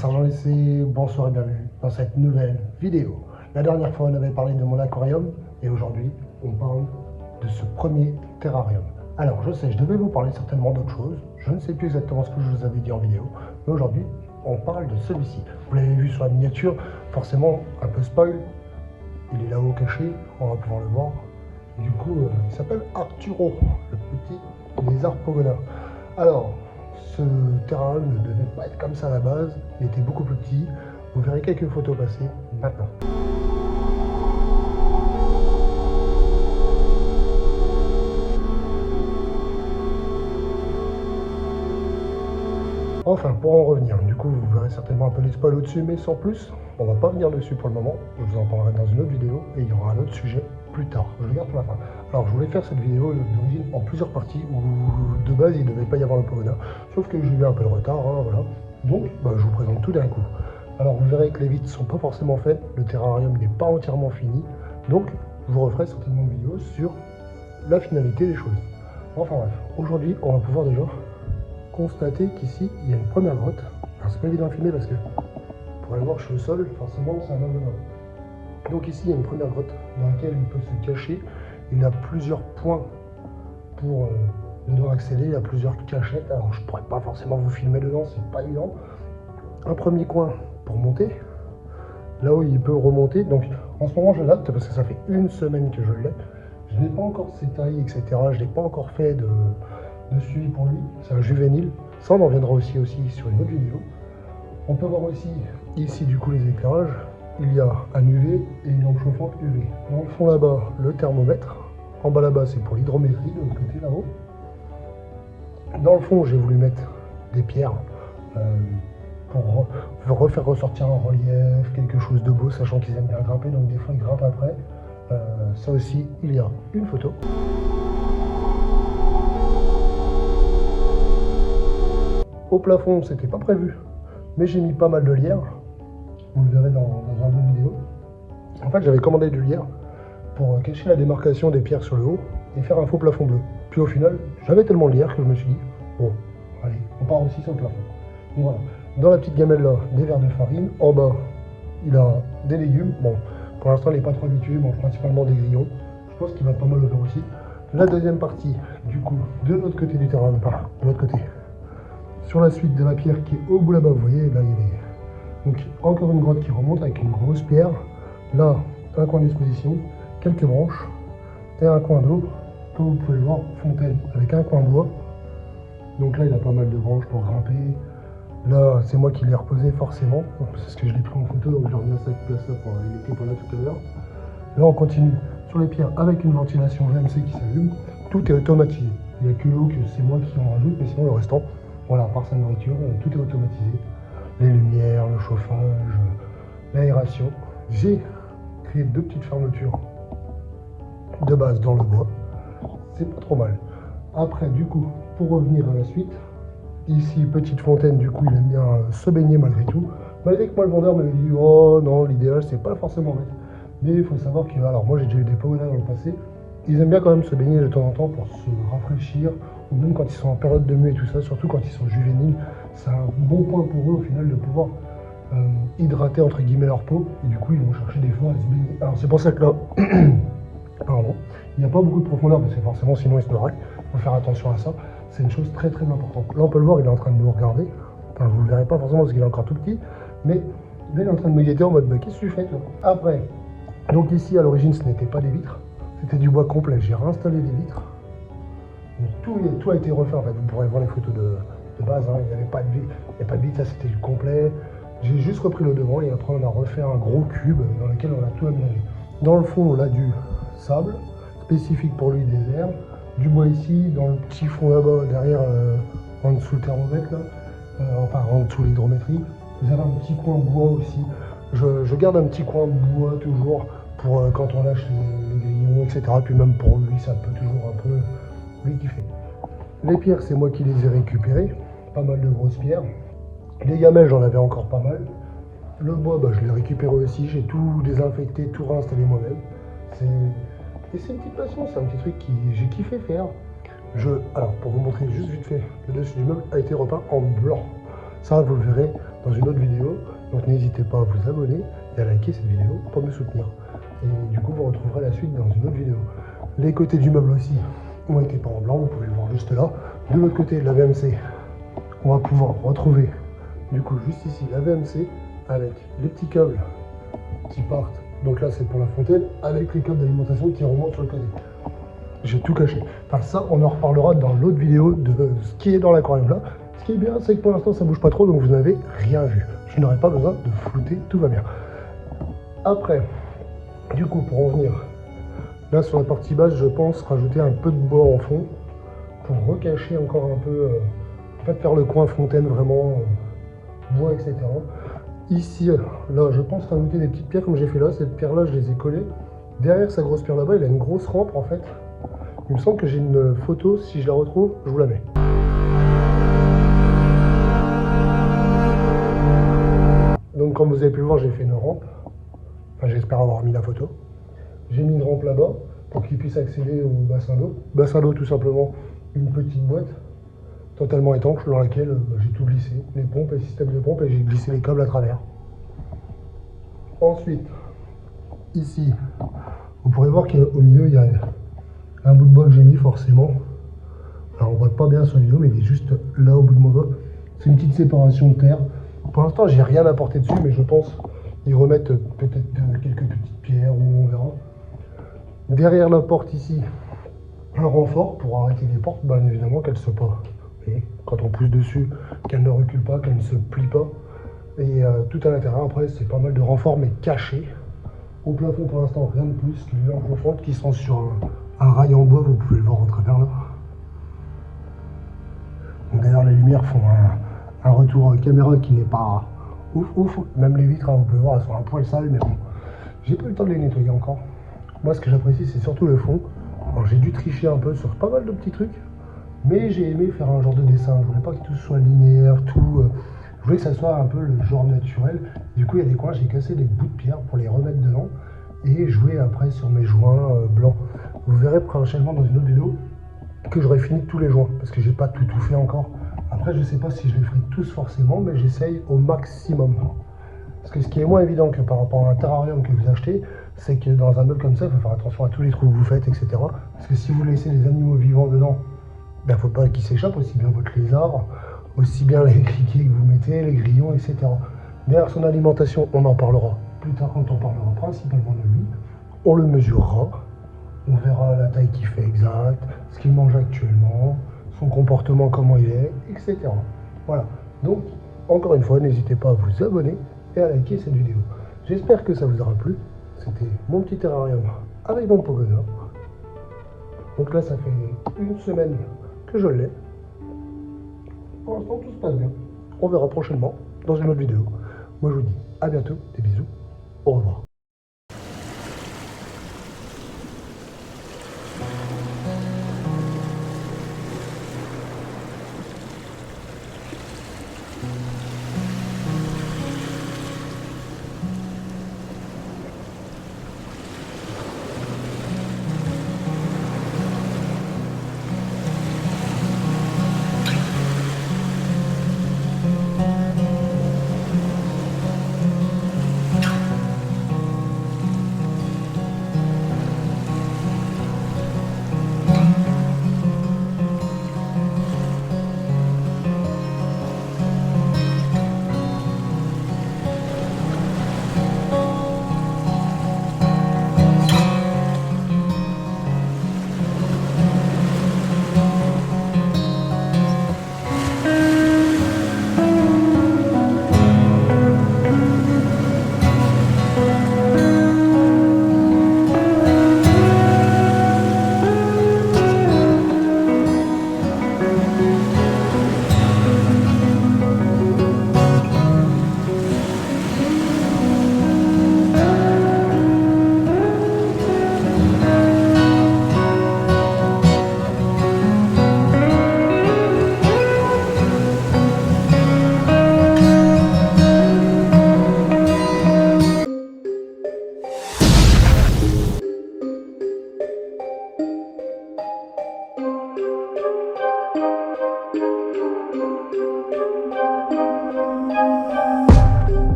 Sergent Lessé, bonsoir et bienvenue dans cette nouvelle vidéo. La dernière fois on avait parlé de mon aquarium et aujourd'hui on parle de ce premier terrarium. Alors je sais, je devais vous parler certainement d'autre chose, je ne sais plus exactement ce que je vous avais dit en vidéo, mais aujourd'hui on parle de celui-ci. Vous l'avez vu sur la miniature, forcément un peu spoil, il est là-haut caché, on va pouvoir le voir. Du coup il s'appelle Arturo, le petit lézard pogona. Alors, ce terrarium ne devait pas être comme ça à la base, il était beaucoup plus petit. Vous verrez quelques photos passer maintenant. Enfin, pour en revenir, du coup vous verrez certainement un peu les spoils au-dessus, mais sans plus, on va pas venir dessus pour le moment, je vous en parlerai dans une autre vidéo, et il y aura un autre sujet plus tard, je le garde pour la fin. Alors je voulais faire cette vidéo d'origine en plusieurs parties, où de base il ne devait pas y avoir le pogona, sauf que j'ai eu un peu de retard, hein, voilà. Donc je vous présente tout d'un coup. Alors vous verrez que les vitres sont pas forcément faites, le terrarium n'est pas entièrement fini, donc je vous referai certainement une vidéo sur la finalité des choses. Enfin bref, aujourd'hui on va pouvoir déjà constater qu'ici il y a une première grotte. Alors c'est pas évident à filmer parce que pour aller voir je suis au sol, forcément c'est un enveloppe. Donc ici il y a une première grotte dans laquelle il peut se cacher. Il a plusieurs points pour dedans accéder, il y a plusieurs cachettes. Alors je pourrais pas forcément vous filmer dedans, c'est pas évident. Un premier coin pour monter, là où il peut remonter. Donc en ce moment je l'adapte parce que ça fait une semaine que je l'ai. Je n'ai pas encore ses tailles, etc. Je n'ai pas encore fait de suivi pour lui, c'est un juvénile, ça on en reviendra aussi sur une autre vidéo. On peut voir aussi ici du coup les éclairages, il y a un UV et une lampe chauffante UV. Dans le fond là-bas le thermomètre, en bas là-bas c'est pour l'hydrométrie, de l'autre côté là-haut. Dans le fond j'ai voulu mettre des pierres pour refaire ressortir un relief, quelque chose de beau, sachant qu'ils aiment bien grimper, donc des fois ils grimpent après. Ça aussi il y a une photo. Au plafond, c'était pas prévu, mais j'ai mis pas mal de lierre. Vous le verrez dans un autre vidéo. En fait, j'avais commandé du lierre pour cacher la démarcation des pierres sur le haut et faire un faux plafond bleu. Puis au final, j'avais tellement de lierre que je me suis dit, bon, allez, on part aussi sur le plafond. Donc voilà. Dans la petite gamelle là, des verres de farine. En bas, il a des légumes. Bon, pour l'instant, il n'est pas trop habitué, il mange principalement des grillons. Je pense qu'il va pas mal le faire aussi. La deuxième partie, du coup, de l'autre côté du terrain, pas de l'autre côté. Sur la suite de la pierre qui est au bout là-bas, vous voyez, là il est. Donc encore une grotte qui remonte avec une grosse pierre. Là, un coin d'exposition, quelques branches et un coin d'eau. Comme vous pouvez le voir, fontaine avec un coin bois. Donc là, il a pas mal de branches pour grimper. Là, c'est moi qui l'ai reposé forcément, parce que je l'ai pris en photo, donc je reviens à cette place-là, il n'était pas là tout à l'heure. Là, on continue sur les pierres avec une ventilation VMC qui s'allume. Tout est automatisé. Il n'y a que l'eau que c'est moi qui en rajoute, mais sinon le restant. Voilà, à part sa nourriture, tout est automatisé. Les lumières, le chauffage, l'aération. J'ai créé deux petites fermetures de base dans le bois. C'est pas trop mal. Après, du coup, pour revenir à la suite, ici, petite fontaine, du coup, il aime bien se baigner malgré tout. Malgré que moi, le vendeur m'avait dit, oh non, l'idéal, c'est pas forcément vrai. Mais il faut savoir que, alors moi, j'ai déjà eu des pogonas dans le passé. Ils aiment bien quand même se baigner de temps en temps pour se rafraîchir, ou même quand ils sont en période de mue et tout ça, surtout quand ils sont juvéniles. C'est un bon point pour eux au final de pouvoir hydrater entre guillemets leur peau, et du coup ils vont chercher des fois à se baigner. Alors c'est pour ça que là, pardon, il n'y a pas beaucoup de profondeur parce que forcément sinon ils se noient. Il faut faire attention à ça, c'est une chose très très importante. Là on peut le voir, il est en train de nous regarder, enfin vous ne le verrez pas forcément parce qu'il est encore tout petit, mais là il est en train de me guetter en mode bah, qu'est-ce que tu fais toi? Après, donc ici à l'origine ce n'était pas des vitres. C'était du bois complet, j'ai réinstallé des vitres. Tout a été refait en fait, vous pourrez voir les photos de base, hein. Il n'y avait pas de vitres, ça c'était du complet. J'ai juste repris le devant et après on a refait un gros cube dans lequel on a tout aménagé. Dans le fond, on a du sable, spécifique pour lui des herbes, du bois ici, dans le petit fond là-bas, derrière, en dessous le thermomètre, là, enfin en dessous l'hydrométrie. Vous avez un petit coin bois aussi. Je garde un petit coin bois toujours pour quand on lâche les grillons, etc. Puis même pour lui, ça peut toujours un peu lui kiffer. Les pierres, c'est moi qui les ai récupérées. Pas mal de grosses pierres. Les gamelles, j'en avais encore pas mal. Le bois, je l'ai récupéré aussi. J'ai tout désinfecté, tout réinstallé moi-même. Et c'est une petite passion, c'est un petit truc que j'ai kiffé faire. Alors, pour vous montrer juste vite fait, le dessus du meuble a été repeint en blanc. Ça, vous le verrez dans une autre vidéo. Donc n'hésitez pas à vous abonner et à liker cette vidéo pour me soutenir. Et du coup, vous retrouverez la suite dans une autre vidéo. Les côtés du meuble aussi ont été peints en blanc, vous pouvez le voir juste là. De l'autre côté, la VMC, on va pouvoir retrouver du coup juste ici la VMC avec les petits câbles qui partent. Donc là, c'est pour la fontaine, avec les câbles d'alimentation qui remontent sur le côté. J'ai tout caché. Enfin, ça, on en reparlera dans l'autre vidéo de ce qui est dans l'aquarium là. Ce qui est bien, c'est que pour l'instant, ça bouge pas trop, donc vous n'avez rien vu. Je n'aurai pas besoin de flouter, tout va bien. Après, du coup, pour en venir, là, sur la partie basse, je pense rajouter un peu de bois en fond pour recacher encore un peu, en fait, faire le coin fontaine vraiment, bois, etc. Ici, là, je pense rajouter des petites pierres comme j'ai fait là. Cette pierre-là, je les ai collées. Derrière sa grosse pierre là-bas, il a une grosse rampe en fait. Il me semble que j'ai une photo, si je la retrouve, je vous la mets. Donc comme vous avez pu le voir, j'ai fait une rampe. Enfin, j'espère avoir mis la photo. J'ai mis une rampe là-bas pour qu'il puisse accéder au bassin d'eau. Bassin d'eau, tout simplement, une petite boîte totalement étanche dans laquelle j'ai tout glissé. Les pompes, les systèmes de pompe, et j'ai glissé les câbles à travers. Ensuite, ici, vous pourrez voir qu'au milieu, il y a un bout de bois que j'ai mis forcément. Alors on voit pas bien sur la vidéo, mais il est juste là au bout de mon doigt. C'est une petite séparation de terre. Pour l'instant, j'ai rien apporté dessus, mais je pense y remettre peut-être quelques petites pierres, ou on verra. Derrière la porte ici, un renfort pour arrêter les portes, bien évidemment qu'elles ne se pas. Et quand on pousse dessus, qu'elles ne reculent pas, qu'elles ne se plient pas. Et tout à l'intérieur, après, c'est pas mal de renforts, mais cachés. Au plafond, pour l'instant, rien de plus. Les lampes flotantes qui sont sur un rail en bois, vous pouvez le voir en travers là. D'ailleurs, les lumières font un retour caméra qui n'est pas ouf. Même les vitres, hein, vous pouvez voir, elles sont un poil sales, mais bon, j'ai pas eu le temps de les nettoyer encore. Moi, ce que j'apprécie, c'est surtout le fond. Alors, j'ai dû tricher un peu sur pas mal de petits trucs, mais j'ai aimé faire un genre de dessin. Je voulais pas que tout soit linéaire, tout. Je voulais que ça soit un peu le genre naturel. Du coup, il y a des coins, j'ai cassé des bouts de pierre pour les remettre dedans et jouer après sur mes joints blancs. Vous verrez prochainement dans une autre vidéo que j'aurai fini tous les joints parce que j'ai pas tout fait encore. Après, je sais pas si je les ferai tous forcément, mais j'essaye au maximum. Parce que ce qui est moins évident que par rapport à un terrarium que vous achetez, c'est que dans un meuble comme ça, il faut faire attention à tous les trous que vous faites, etc. Parce que si vous laissez les animaux vivants dedans, il ne faut pas qu'ils s'échappent, aussi bien votre lézard, aussi bien les criquets que vous mettez, les grillons, etc. Derrière son alimentation, on en parlera plus tard quand on parlera principalement de lui. On le mesurera, on verra la taille qu'il fait exacte, ce qu'il mange actuellement, son comportement, comment il est, etc. Voilà. Donc, encore une fois, n'hésitez pas à vous abonner et à liker cette vidéo. J'espère que ça vous aura plu. C'était mon petit terrarium avec mon Pogonor. Donc là, ça fait une semaine que je l'ai. Pour l'instant, tout se passe bien. On verra prochainement dans une autre vidéo. Moi, je vous dis à bientôt, des bisous, au revoir.